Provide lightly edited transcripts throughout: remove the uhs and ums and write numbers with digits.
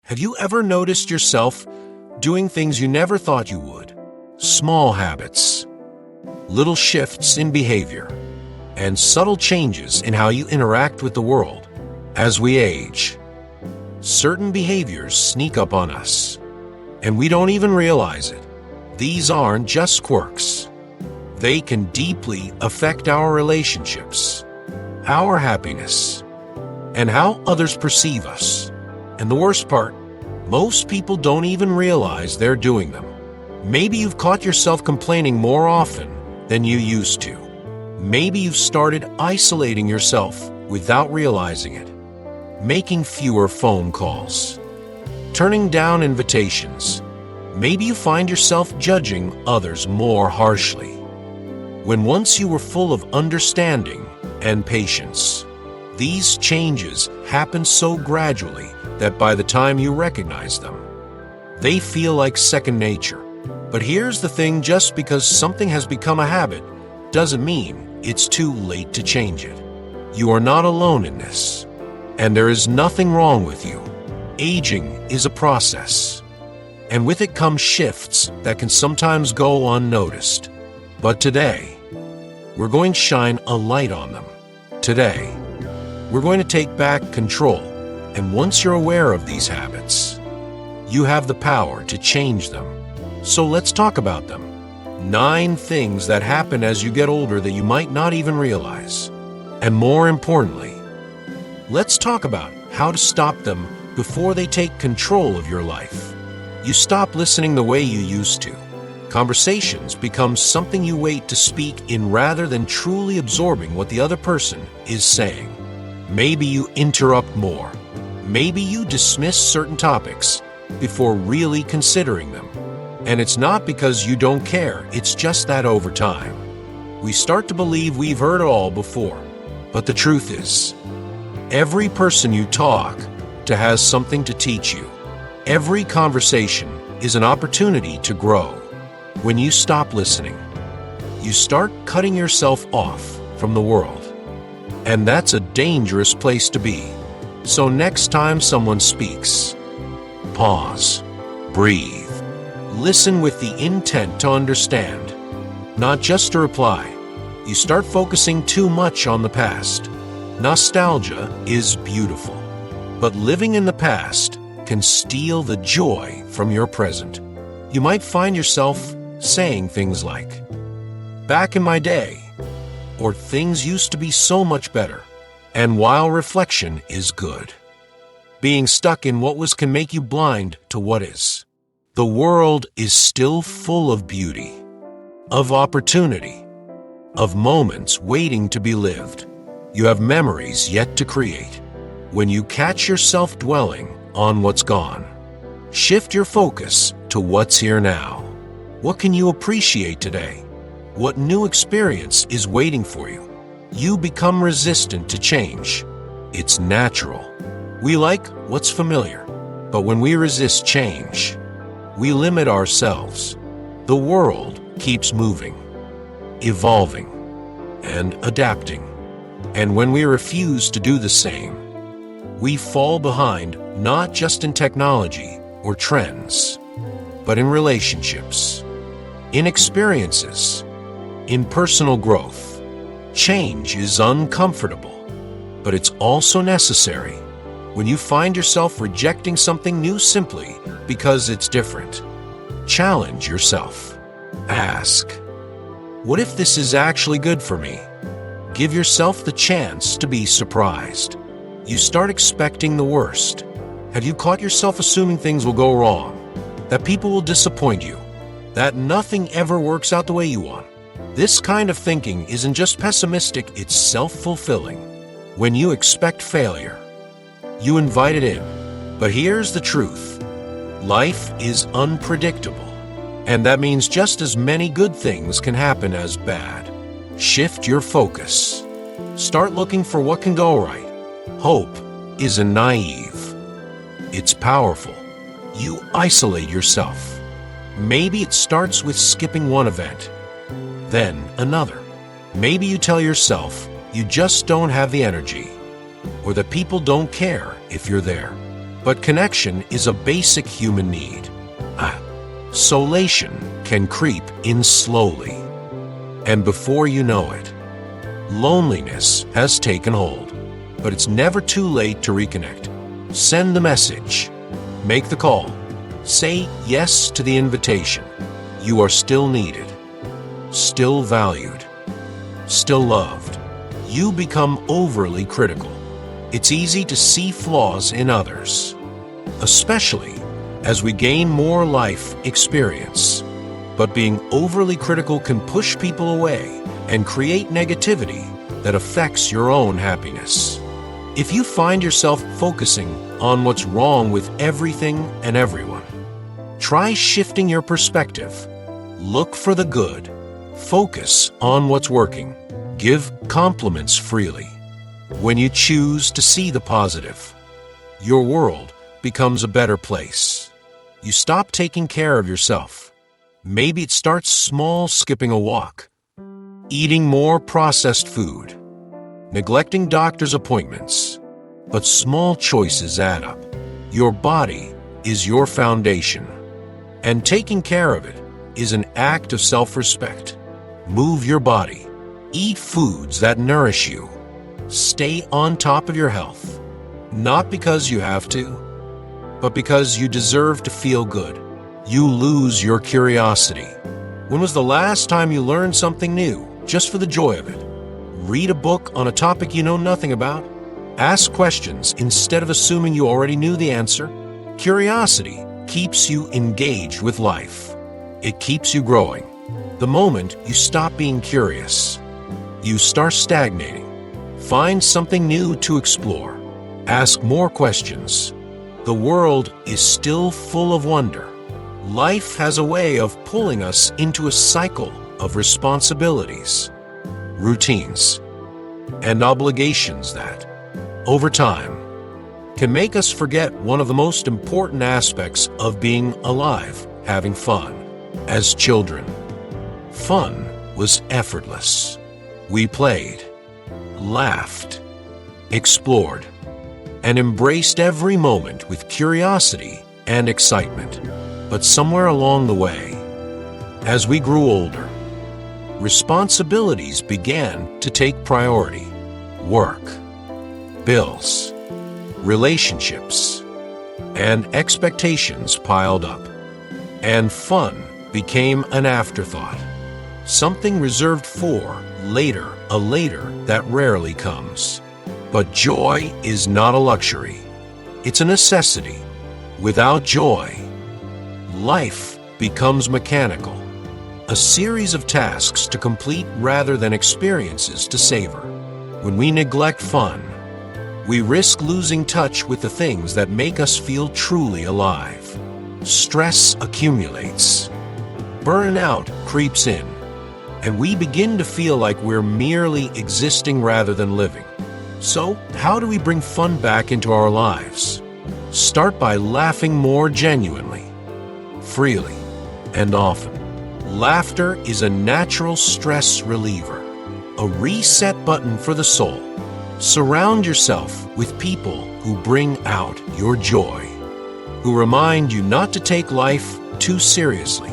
Have you ever noticed yourself doing things you never thought you would? Small habits, little shifts in behavior, and subtle changes in how you interact with the world. As we age, certain behaviors sneak up on us, and we don't even realize it. These aren't just quirks. They can deeply affect our relationships, our happiness, and how others perceive us. And the worst part, most people don't even realize they're doing them. Maybe you've caught yourself complaining more often than you used to. Maybe you've started isolating yourself without realizing it, making fewer phone calls, turning down invitations. Maybe you find yourself judging others more harshly, when once you were full of understanding and patience. These changes happen so gradually that by the time you recognize them, they feel like second nature. But here's the thing, just because something has become a habit doesn't mean it's too late to change it. You are not alone in this, and there is nothing wrong with you. Aging is a process, and with it come shifts that can sometimes go unnoticed. But today, we're going to shine a light on them. Today, we're going to take back control. And once you're aware of these habits, you have the power to change them. So let's talk about them. 9 things that happen as you get older that you might not even realize. And more importantly, let's talk about how to stop them before they take control of your life. You stop listening the way you used to. Conversations become something you wait to speak in rather than truly absorbing what the other person is saying. Maybe you interrupt more. Maybe you dismiss certain topics before really considering them. And it's not because you don't care, it's just that over time, we start to believe we've heard it all before. But the truth is, every person you talk to has something to teach you. Every conversation is an opportunity to grow. When you stop listening, you start cutting yourself off from the world. And that's a dangerous place to be. So next time someone speaks, pause, breathe, listen with the intent to understand, not just to reply. You start focusing too much on the past. Nostalgia is beautiful, but living in the past can steal the joy from your present. You might find yourself saying things like, "Back in my day," or "Things used to be so much better." And while reflection is good, being stuck in what was can make you blind to what is. The world is still full of beauty, of opportunity, of moments waiting to be lived. You have memories yet to create. When you catch yourself dwelling on what's gone, shift your focus to what's here now. What can you appreciate today? What new experience is waiting for you? You become resistant to change. It's natural. We like what's familiar, but when we resist change, we limit ourselves. The world keeps moving, evolving, and adapting. And when we refuse to do the same, we fall behind not just in technology or trends, but in relationships, in experiences, in personal growth. Change is uncomfortable, but it's also necessary. When you find yourself rejecting something new simply because it's different, challenge yourself. Ask, what if this is actually good for me? Give yourself the chance to be surprised. You start expecting the worst. Have you caught yourself assuming things will go wrong, that people will disappoint you, that nothing ever works out the way you want? This kind of thinking isn't just pessimistic, it's self-fulfilling. When you expect failure, you invite it in. But here's the truth. Life is unpredictable, and that means just as many good things can happen as bad. Shift your focus. Start looking for what can go right. Hope isn't naive. It's powerful. You isolate yourself. Maybe it starts with skipping one event, then another. Maybe you tell yourself you just don't have the energy, or that people don't care if you're there. But connection is a basic human need. Isolation can creep in slowly. And before you know it, loneliness has taken hold. But it's never too late to reconnect. Send the message. Make the call. Say yes to the invitation. You are still needed, still valued, still loved. You become overly critical. It's easy to see flaws in others, especially as we gain more life experience. But being overly critical can push people away and create negativity that affects your own happiness. If you find yourself focusing on what's wrong with everything and everyone, try shifting your perspective. Look for the good. Focus on what's working. Give compliments freely. When you choose to see the positive, your world becomes a better place. You stop taking care of yourself. Maybe it starts small, skipping a walk, eating more processed food, neglecting doctor's appointments. But small choices add up. Your body is your foundation, and taking care of it is an act of self-respect. Move your body. Eat foods that nourish you. Stay on top of your health, not because you have to, but because you deserve to feel good. You lose your curiosity. When was the last time you learned something new, just for the joy of it? Read a book on a topic you know nothing about. Ask questions instead of assuming you already knew the answer. Curiosity keeps you engaged with life. It keeps you growing. The moment you stop being curious, you start stagnating. Find something new to explore. Ask more questions. The world is still full of wonder. Life has a way of pulling us into a cycle of responsibilities, routines, and obligations that, over time, can make us forget one of the most important aspects of being alive, having fun. As children, fun was effortless. We played, laughed, explored, and embraced every moment with curiosity and excitement. But somewhere along the way, as we grew older, responsibilities began to take priority. Work, bills, relationships, and expectations piled up, and fun became an afterthought, something reserved for later, a later that rarely comes. But joy is not a luxury. It's a necessity. Without joy, life becomes mechanical, a series of tasks to complete rather than experiences to savor. When we neglect fun, we risk losing touch with the things that make us feel truly alive. Stress accumulates, burnout creeps in, and we begin to feel like we're merely existing rather than living. So, how do we bring fun back into our lives? Start by laughing more genuinely, freely, and often. Laughter is a natural stress reliever, a reset button for the soul. Surround yourself with people who bring out your joy, who remind you not to take life too seriously.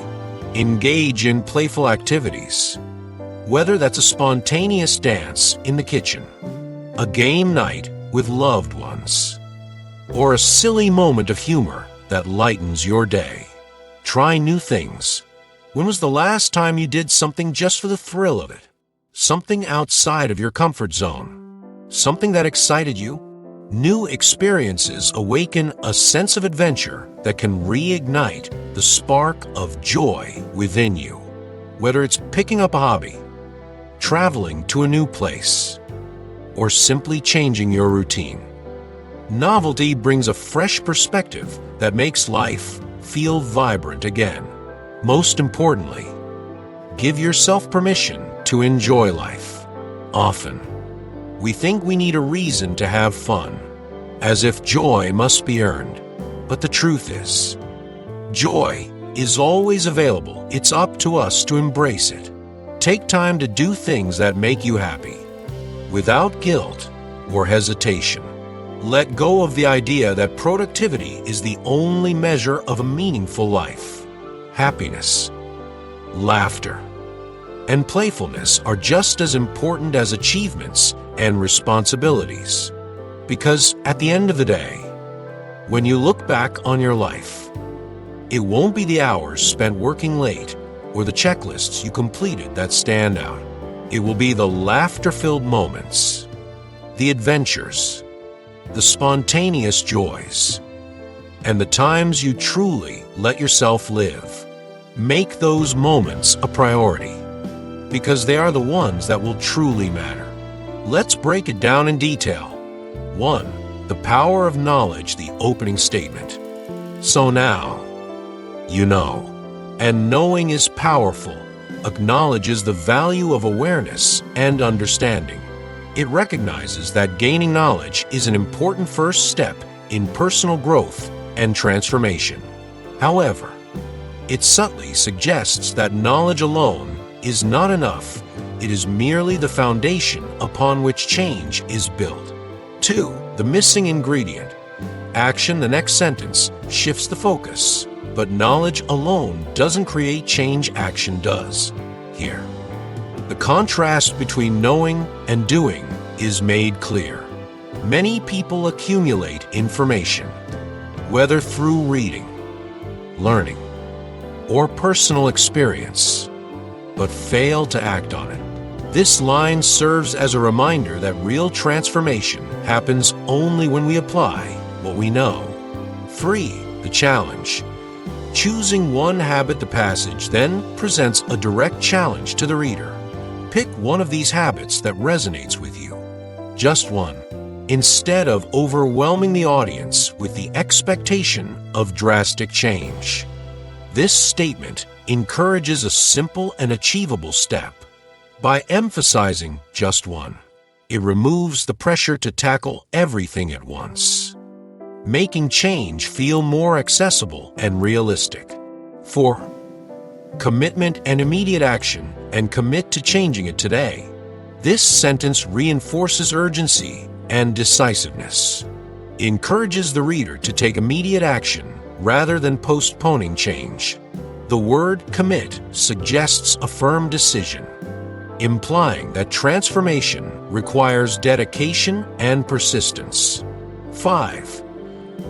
Engage in playful activities, whether that's a spontaneous dance in the kitchen, a game night with loved ones, or a silly moment of humor that lightens your day. Try new things. When was the last time you did something just for the thrill of it? Something outside of your comfort zone? Something that excited you? New experiences awaken a sense of adventure that can reignite the spark of joy within you. Whether it's picking up a hobby, traveling to a new place, or simply changing your routine. Novelty brings a fresh perspective that makes life feel vibrant again. Most importantly, give yourself permission to enjoy life. Often, we think we need a reason to have fun, as if joy must be earned. But the truth is, joy is always available. It's up to us to embrace it. Take time to do things that make you happy, without guilt or hesitation. Let go of the idea that productivity is the only measure of a meaningful life. Happiness, laughter, and playfulness are just as important as achievements and responsibilities. Because at the end of the day, when you look back on your life, it won't be the hours spent working late or the checklists you completed that stand out. It will be the laughter-filled moments, the adventures, the spontaneous joys, and the times you truly let yourself live. Make those moments a priority, because they are the ones that will truly matter. Let's break it down in detail. 1. The power of knowledge, the opening statement. So now, you know. And knowing is powerful, acknowledges the value of awareness and understanding. It recognizes that gaining knowledge is an important first step in personal growth and transformation. However, it subtly suggests that knowledge alone is not enough. It is merely the foundation upon which change is built. 2. The missing ingredient. Action, the next sentence, shifts the focus. But knowledge alone doesn't create change, action does. Here, the contrast between knowing and doing is made clear. Many people accumulate information, whether through reading, learning, or personal experience, but fail to act on it. This line serves as a reminder that real transformation happens only when we apply what we know. 3. The challenge. Choosing one habit, the passage then presents a direct challenge to the reader. Pick one of these habits that resonates with you. Just one, instead of overwhelming the audience with the expectation of drastic change. This statement encourages a simple and achievable step. By emphasizing just one, it removes the pressure to tackle everything at once, making change feel more accessible and realistic. 4. Commitment and immediate action, and commit to changing it today. This sentence reinforces urgency and decisiveness. It encourages the reader to take immediate action rather than postponing change. The word commit suggests a firm decision, implying that transformation requires dedication and persistence. 5.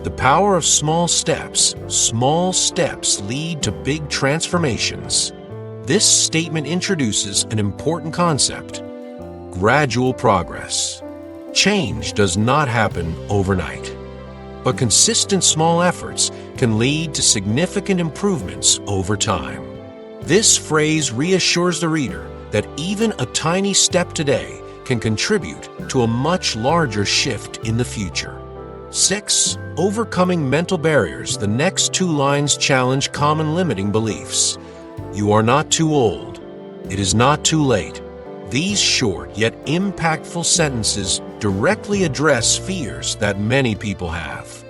The power of small steps. Small steps lead to big transformations. This statement introduces an important concept: gradual progress. Change does not happen overnight, but consistent small efforts can lead to significant improvements over time. This phrase reassures the reader that even a tiny step today can contribute to a much larger shift in the future. 6. Overcoming mental barriers. The next two lines challenge common limiting beliefs. You are not too old. It is not too late. These short yet impactful sentences directly address fears that many people have,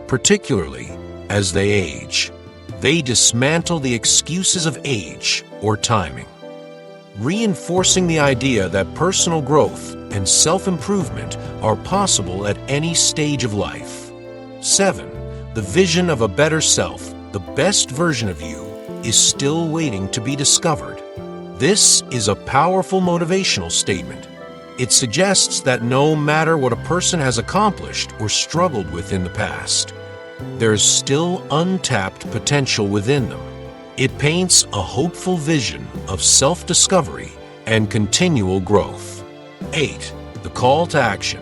particularly as they age. They dismantle the excuses of age or timing, reinforcing the idea that personal growth and self-improvement are possible at any stage of life. 7. The vision of a better self. The best version of you is still waiting to be discovered. This is a powerful motivational statement. It suggests that no matter what a person has accomplished or struggled with in the past, there is still untapped potential within them. It paints a hopeful vision of self-discovery and continual growth. 8. The call to action.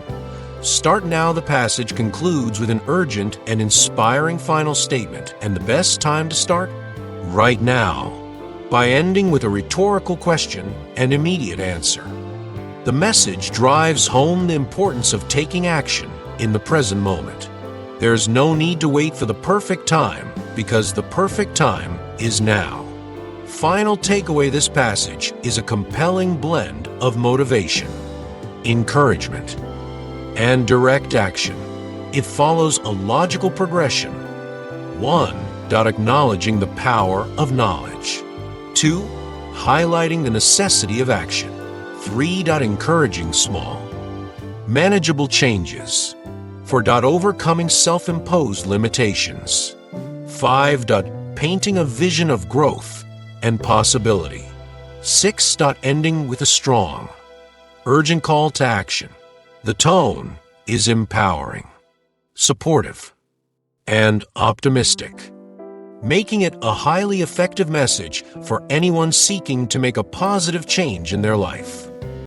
Start now. The passage concludes with an urgent and inspiring final statement, and the best time to start? Right now, by ending with a rhetorical question and immediate answer. The message drives home the importance of taking action in the present moment. There is no need to wait for the perfect time, because the perfect time is now. Final takeaway: this passage is a compelling blend of motivation, encouragement, and direct action. It follows a logical progression. 1. Acknowledging the power of knowledge. 2. Highlighting the necessity of action. 3. Encouraging small, manageable changes. for overcoming self-imposed limitations. 5. Painting a vision of growth and possibility. 6. Ending with a strong, urgent call to action. The tone is empowering, supportive, and optimistic, making it a highly effective message for anyone seeking to make a positive change in their life.